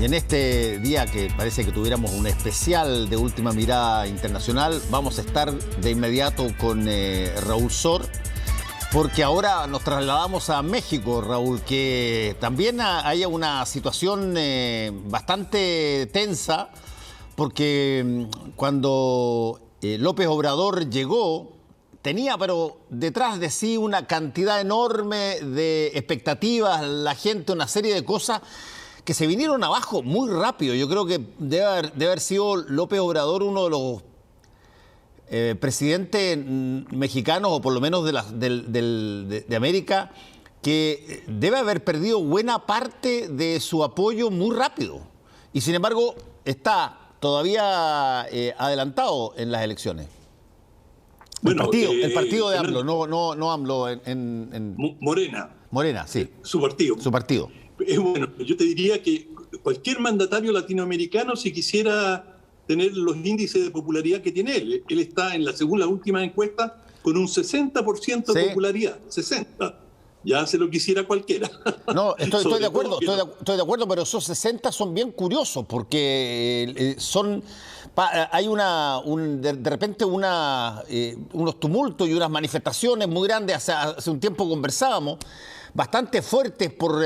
Y en este día que parece que tuviéramos un especial de Última Mirada Internacional, vamos a estar de inmediato con Raúl Sor, porque ahora nos trasladamos a México, Raúl, que también hay una situación bastante tensa, porque cuando López Obrador llegó, tenía pero detrás de sí una cantidad enorme de expectativas, la gente, una serie de cosas que se vinieron abajo muy rápido. Yo creo que debe haber sido López Obrador uno de los presidentes mexicanos, o por lo menos de América, que debe haber perdido buena parte de su apoyo muy rápido. Y sin embargo, está todavía adelantado en las elecciones. Bueno, el partido de AMLO, no AMLO Morena. Morena, sí. Su partido. Su partido. Bueno, yo te diría que cualquier mandatario latinoamericano, si quisiera tener los índices de popularidad que tiene él está en según la última encuesta con un 60% de popularidad, 60%. Ya se lo quisiera cualquiera. No, estoy de acuerdo, estoy de acuerdo, pero esos 60 son bien curiosos porque hay de repente unos tumultos y unas manifestaciones muy grandes. Hace un tiempo conversábamos, bastante fuertes por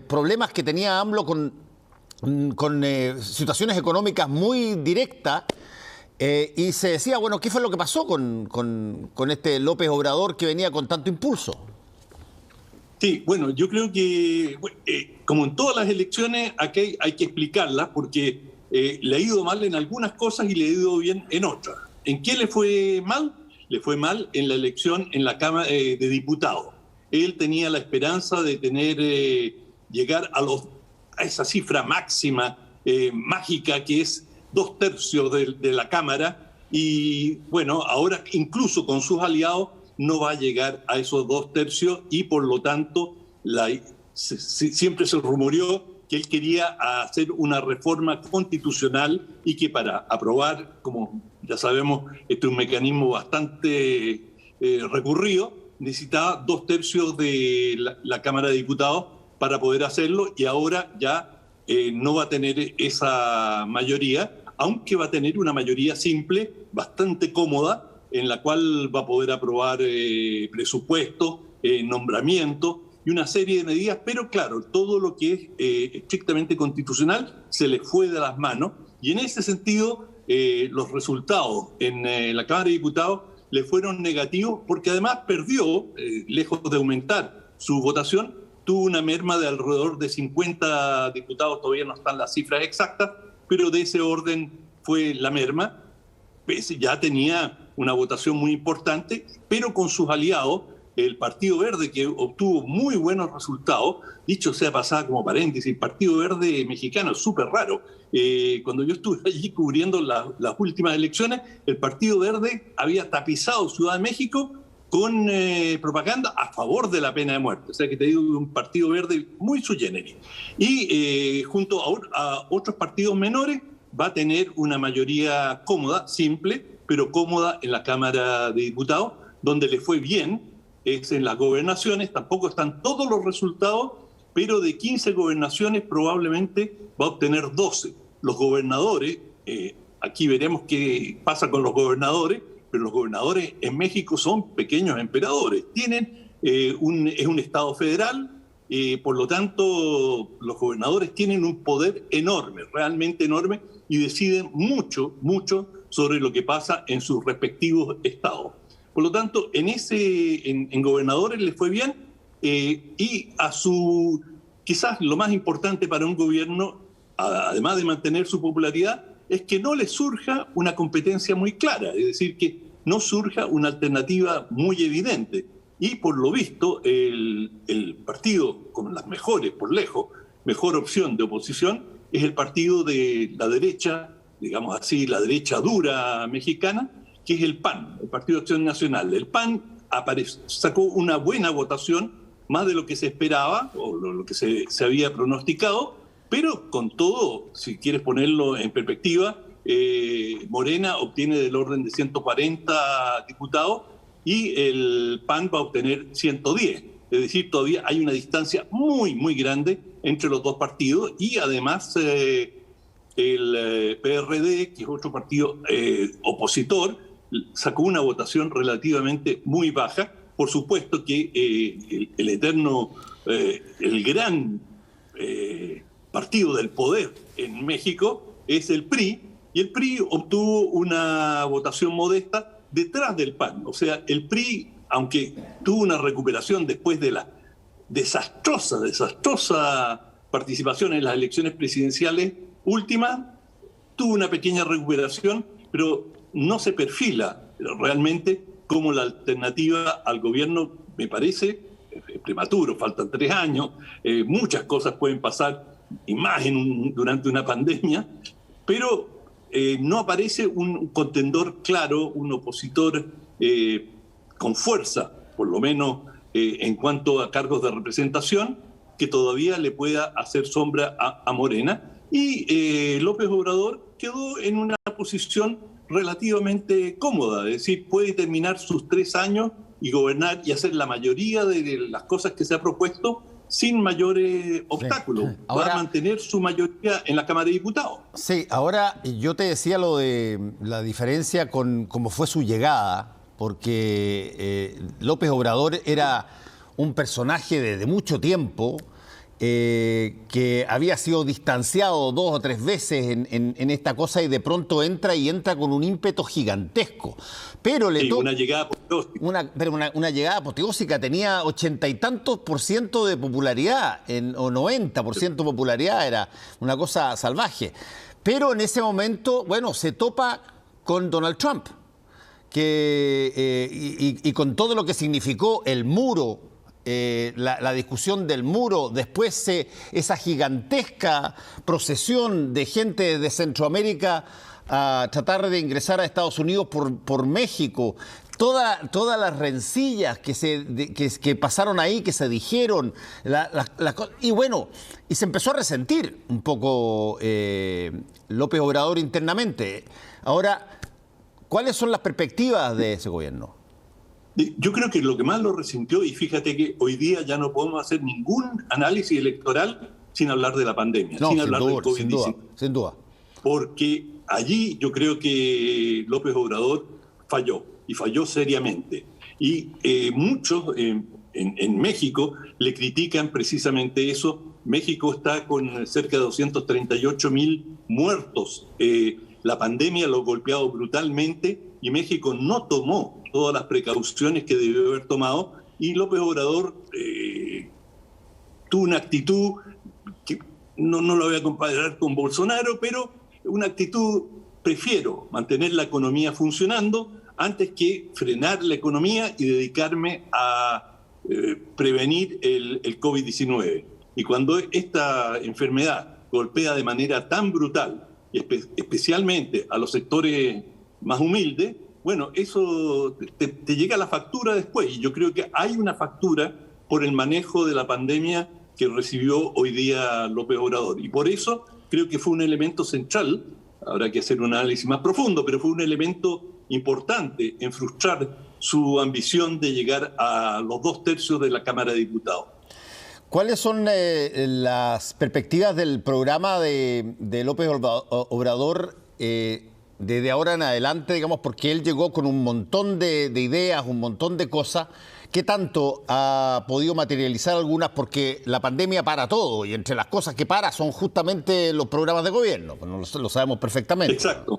problemas que tenía AMLO con situaciones económicas muy directas. Y se decía, bueno, ¿qué fue lo que pasó con este López Obrador que venía con tanto impulso? Sí, bueno, yo creo que, como en todas las elecciones, aquí hay que explicarlas porque le ha ido mal en algunas cosas y le ha ido bien en otras. ¿En qué le fue mal? Le fue mal en la elección en la Cámara de Diputados. Él tenía la esperanza de llegar a esa cifra máxima, mágica, que es 2/3 de la Cámara. Y bueno, ahora incluso con sus aliados no va a llegar a esos 2/3 y por lo tanto siempre se rumoreó que él quería hacer una reforma constitucional y que para aprobar, como ya sabemos, este es un mecanismo bastante recurrido, necesitaba 2/3 de la Cámara de Diputados para poder hacerlo y ahora ya no va a tener esa mayoría, aunque va a tener una mayoría simple, bastante cómoda, en la cual va a poder aprobar presupuestos, nombramientos y una serie de medidas, pero claro, todo lo que es estrictamente constitucional se le fue de las manos y en ese sentido los resultados en la Cámara de Diputados le fueron negativos porque además perdió, lejos de aumentar su votación, tuvo una merma de alrededor de 50 diputados, todavía no están las cifras exactas, pero de ese orden fue la merma. Ya tenía una votación muy importante, pero con sus aliados, el Partido Verde, que obtuvo muy buenos resultados, dicho sea pasada como paréntesis, el Partido Verde mexicano es súper raro. Cuando yo estuve allí cubriendo las últimas elecciones, el Partido Verde había tapizado Ciudad de México con propaganda a favor de la pena de muerte. O sea que te digo, un Partido Verde muy sui generis. Y junto a otros partidos menores, va a tener una mayoría cómoda, simple, pero cómoda en la Cámara de Diputados, donde le fue bien, es en las gobernaciones, tampoco están todos los resultados, pero de 15 gobernaciones probablemente va a obtener 12. Los gobernadores, aquí veremos qué pasa con los gobernadores, pero los gobernadores en México son pequeños emperadores, es un estado federal. Por lo tanto, los gobernadores tienen un poder enorme, realmente enorme, y deciden mucho sobre lo que pasa en sus respectivos estados. Por lo tanto, en gobernadores les fue bien y quizás lo más importante para un gobierno, además de mantener su popularidad, es que no le surja una competencia muy clara, es decir, que no surja una alternativa muy evidente. Y por lo visto, el partido con las mejores, por lejos, mejor opción de oposición es el partido de la derecha, digamos así, la derecha dura mexicana, que es el PAN, el Partido de Acción Nacional. El PAN sacó una buena votación, más de lo que se esperaba o lo que se había pronosticado, pero con todo, si quieres ponerlo en perspectiva, Morena obtiene del orden de 140 diputados y el PAN va a obtener 110. Es decir, todavía hay una distancia muy, muy grande entre los dos partidos, y además el PRD, que es otro partido opositor, sacó una votación relativamente muy baja. Por supuesto que el gran partido del poder en México es el PRI, y el PRI obtuvo una votación modesta detrás del PAN. O sea, el PRI, aunque tuvo una recuperación después de la desastrosa participación en las elecciones presidenciales últimas, tuvo una pequeña recuperación, pero no se perfila realmente como la alternativa al gobierno. Me parece prematuro, faltan 3 años, muchas cosas pueden pasar, y más durante una pandemia, pero no aparece un contendor claro, un opositor con fuerza, por lo menos en cuanto a cargos de representación, que todavía le pueda hacer sombra a Morena. Y López Obrador quedó en una posición relativamente cómoda, es decir, puede terminar sus 3 años y gobernar y hacer la mayoría de las cosas que se ha propuesto sin mayores obstáculos. Ahora, va a mantener su mayoría en la Cámara de Diputados. Sí, ahora yo te decía lo de la diferencia con cómo fue su llegada, porque López Obrador era un personaje desde mucho tiempo, que había sido distanciado 2 o 3 veces en esta cosa, y de pronto entra con un ímpetu gigantesco. Pero una llegada apoteósica. Una llegada apoteósica, tenía 80 y tantos % de popularidad, o 90% de popularidad, era una cosa salvaje. Pero en ese momento, bueno, se topa con Donald Trump, y con todo lo que significó el muro, la discusión del muro, después esa gigantesca procesión de gente de Centroamérica a tratar de ingresar a Estados Unidos por México, todas las rencillas que pasaron ahí, que se dijeron, y bueno, y se empezó a resentir un poco López Obrador internamente. Ahora, ¿cuáles son las perspectivas de ese gobierno? Yo creo que lo que más lo resintió, y fíjate que hoy día ya no podemos hacer ningún análisis electoral sin hablar de la pandemia, sin hablar del COVID-19. Sin duda. Porque allí yo creo que López Obrador falló, y falló seriamente. Y muchos en México le critican precisamente eso. México está con cerca de 238,000 muertos. La pandemia lo ha golpeado brutalmente y México no tomó todas las precauciones que debió haber tomado, y López Obrador tuvo una actitud que no lo voy a comparar con Bolsonaro, pero una actitud: prefiero mantener la economía funcionando antes que frenar la economía y dedicarme a prevenir el COVID-19. Y cuando esta enfermedad golpea de manera tan brutal, y especialmente a los sectores más humildes, bueno, eso te llega la factura después. Y yo creo que hay una factura por el manejo de la pandemia que recibió hoy día López Obrador. Y por eso creo que fue un elemento central. Habrá que hacer un análisis más profundo, pero fue un elemento importante en frustrar su ambición de llegar a los 2/3 de la Cámara de Diputados. ¿Cuáles son las perspectivas del programa de López Obrador desde ahora en adelante, digamos, porque él llegó con un montón de ideas, un montón de cosas? ¿Qué tanto ha podido materializar algunas? Porque la pandemia para todo, y entre las cosas que para son justamente los programas de gobierno, pues lo sabemos perfectamente. Exacto.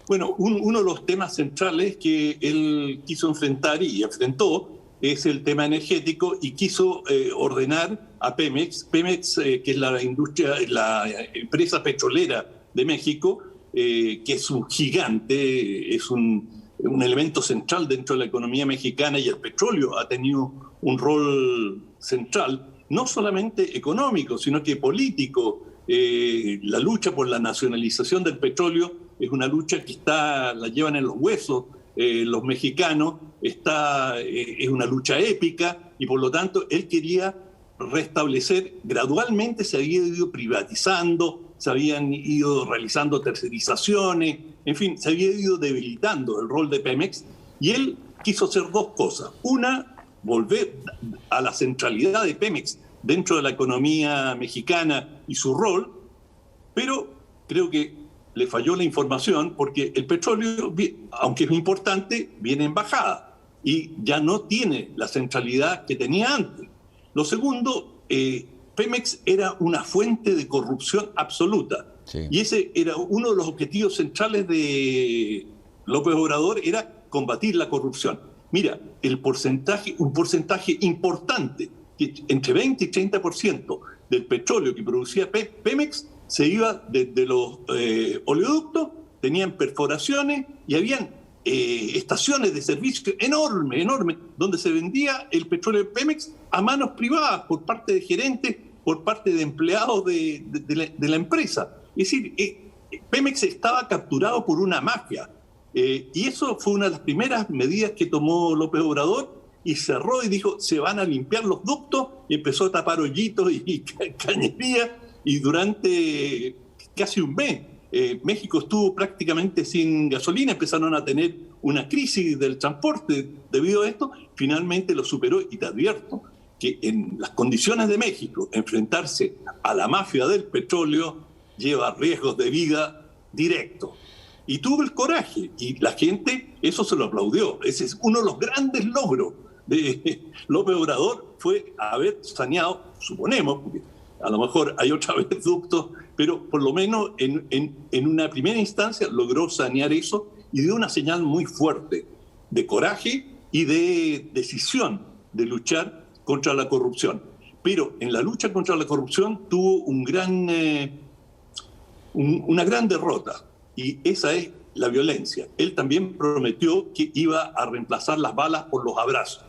Bueno, uno de los temas centrales que él quiso enfrentar y enfrentó es el tema energético, y quiso ordenar a Pemex, que es la empresa petrolera de México, que es un gigante, es un elemento central dentro de la economía mexicana, y el petróleo ha tenido un rol central, no solamente económico, sino que político. La lucha por la nacionalización del petróleo es una lucha que la llevan en los huesos los mexicanos, es una lucha épica, y por lo tanto él quería restablecer. Gradualmente se había ido privatizando, se habían ido realizando tercerizaciones, en fin, se había ido debilitando el rol de Pemex, y él quiso hacer 2 cosas. Una, volver a la centralidad de Pemex dentro de la economía mexicana y su rol, pero creo que le falló la información porque el petróleo, aunque es importante, viene en bajada y ya no tiene la centralidad que tenía antes. Lo segundo, Pemex era una fuente de corrupción absoluta. Sí. Y ese era uno de los objetivos centrales de López Obrador, era combatir la corrupción. Mira, un porcentaje importante, entre 20 y 30% del petróleo que producía Pemex se iba desde los oleoductos, tenían perforaciones y habían estaciones de servicio enormes, donde se vendía el petróleo de Pemex a manos privadas por parte de gerentes, por parte de empleados de la empresa. Es decir, Pemex estaba capturado por una mafia. Y eso fue una de las primeras medidas que tomó López Obrador, y cerró y dijo, se van a limpiar los ductos, y empezó a tapar hoyitos y cañerías, y durante casi un mes México estuvo prácticamente sin gasolina, empezaron a tener una crisis del transporte debido a esto, finalmente lo superó, y te advierto que en las condiciones de México, enfrentarse a la mafia del petróleo lleva riesgos de vida directos. Y tuvo el coraje, y la gente eso se lo aplaudió. Ese es uno de los grandes logros de López Obrador, fue haber saneado, suponemos, porque a lo mejor hay otra vez ductos, pero por lo menos en una primera instancia logró sanear eso y dio una señal muy fuerte de coraje y de decisión de luchar contra la corrupción. Pero en la lucha contra la corrupción tuvo una gran derrota. Y esa es la violencia. Él también prometió que iba a reemplazar las balas por los abrazos.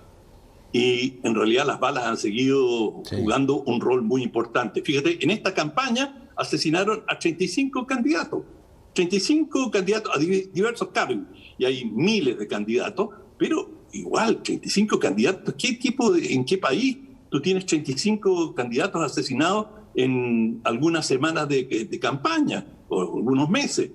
Y en realidad las balas han seguido jugando un rol muy importante. Fíjate, en esta campaña asesinaron a 35 candidatos. 35 candidatos a diversos cargos. Y hay miles de candidatos, pero igual, 35 candidatos. ¿En qué país tú tienes 35 candidatos asesinados en algunas semanas de campaña o algunos meses?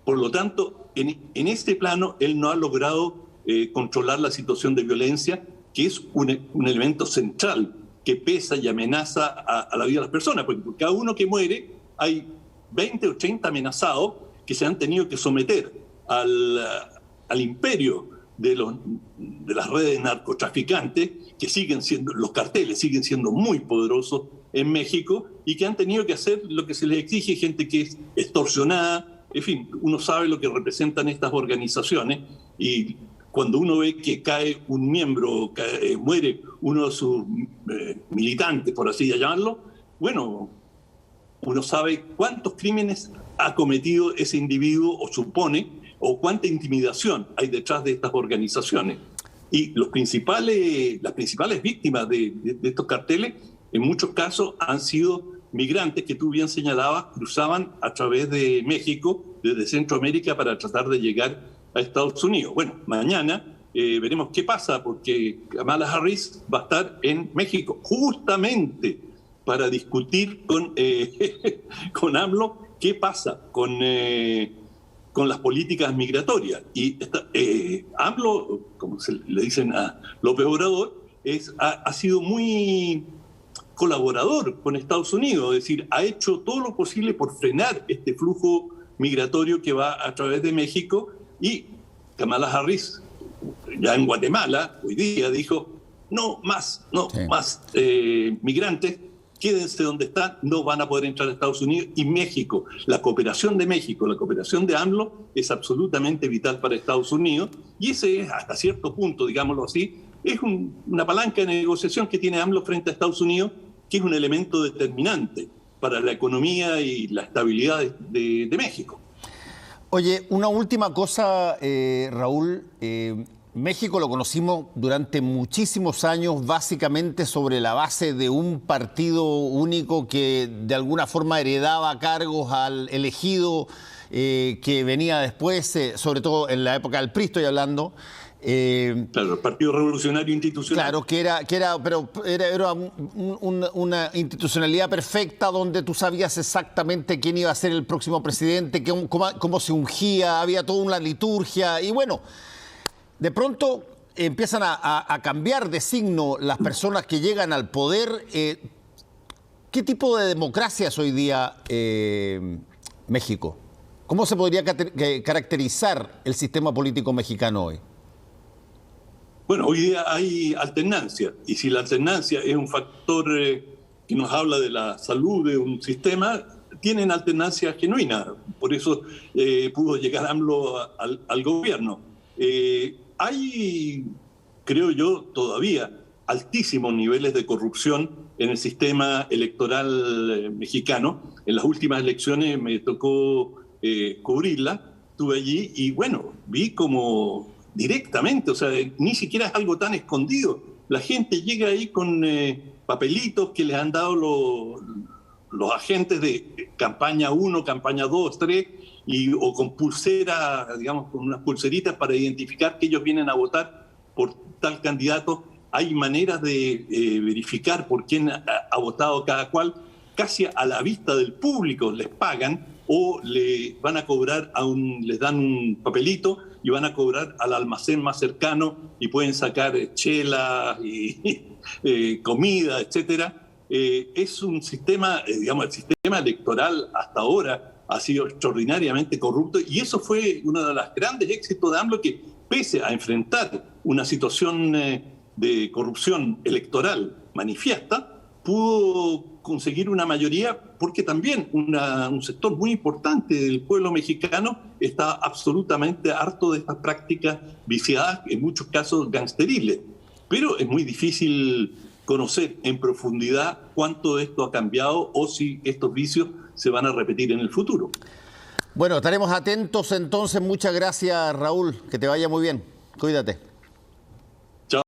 Por lo tanto, en este plano, él no ha logrado controlar la situación de violencia, que es un elemento central que pesa y amenaza a la vida de las personas, porque por cada uno que muere hay 20 o 30 amenazados que se han tenido que someter al imperio de las redes narcotraficantes, que los carteles siguen siendo muy poderosos en México, y que han tenido que hacer lo que se les exige, gente que es extorsionada. En fin, uno sabe lo que representan estas organizaciones, y cuando uno ve que cae un miembro, muere uno de sus militantes, por así llamarlo, bueno, uno sabe cuántos crímenes ha cometido ese individuo, o supone, o cuánta intimidación hay detrás de estas organizaciones. Y las principales víctimas de estos carteles, en muchos casos, han sido migrantes que tú bien señalabas, cruzaban a través de México, desde Centroamérica, para tratar de llegar a Estados Unidos. Bueno, mañana veremos qué pasa, porque Kamala Harris va a estar en México justamente para discutir con AMLO qué pasa con las políticas migratorias. Y AMLO, como le dicen a López Obrador, ha sido muy colaborador con Estados Unidos, es decir, ha hecho todo lo posible por frenar este flujo migratorio que va a través de México. Y Kamala Harris, ya en Guatemala, hoy día dijo, no más migrantes, quédense donde están, no van a poder entrar a Estados Unidos. Y México, la cooperación de México, la cooperación de AMLO es absolutamente vital para Estados Unidos, y ese es, hasta cierto punto, digámoslo así, es una palanca de negociación que tiene AMLO frente a Estados Unidos, que es un elemento determinante para la economía y la estabilidad de México. Oye, una última cosa, Raúl. México lo conocimos durante muchísimos años, básicamente sobre la base de un partido único que de alguna forma heredaba cargos al elegido que venía después, sobre todo en la época del PRI estoy hablando. Claro, el Partido Revolucionario Institucional. Claro, que era una institucionalidad perfecta, donde tú sabías exactamente quién iba a ser el próximo presidente, cómo se ungía, había toda una liturgia. Y bueno, de pronto empiezan a cambiar de signo las personas que llegan al poder. ¿Qué tipo de democracia es hoy día México? ¿Cómo se podría caracterizar el sistema político mexicano hoy? Bueno, hoy día hay alternancia, y si la alternancia es un factor que nos habla de la salud de un sistema, tienen alternancia genuina. Por eso pudo llegar AMLO al gobierno. Hay, creo yo, todavía altísimos niveles de corrupción en el sistema electoral mexicano. En las últimas elecciones me tocó cubrirla, estuve allí y bueno, vi como directamente, o sea, ni siquiera es algo tan escondido. La gente llega ahí con papelitos que les han dado los agentes de campaña 1, campaña 2, 3, o con pulseras, digamos, con unas pulseritas para identificar que ellos vienen a votar por tal candidato. Hay maneras de verificar por quién ha votado cada cual, casi a la vista del público les pagan o le van a cobrar, les dan un papelito y van a cobrar al almacén más cercano y pueden sacar chelas y comida, etcétera. Es un sistema, digamos, el sistema electoral hasta ahora ha sido extraordinariamente corrupto y eso fue uno de los grandes éxitos de AMLO, que pese a enfrentar una situación de corrupción electoral manifiesta, pudo conseguir una mayoría porque también un sector muy importante del pueblo mexicano está absolutamente harto de estas prácticas viciadas, en muchos casos gangsteriles. Pero es muy difícil conocer en profundidad cuánto esto ha cambiado o si estos vicios se van a repetir en el futuro. Bueno, estaremos atentos entonces. Muchas gracias, Raúl. Que te vaya muy bien. Cuídate.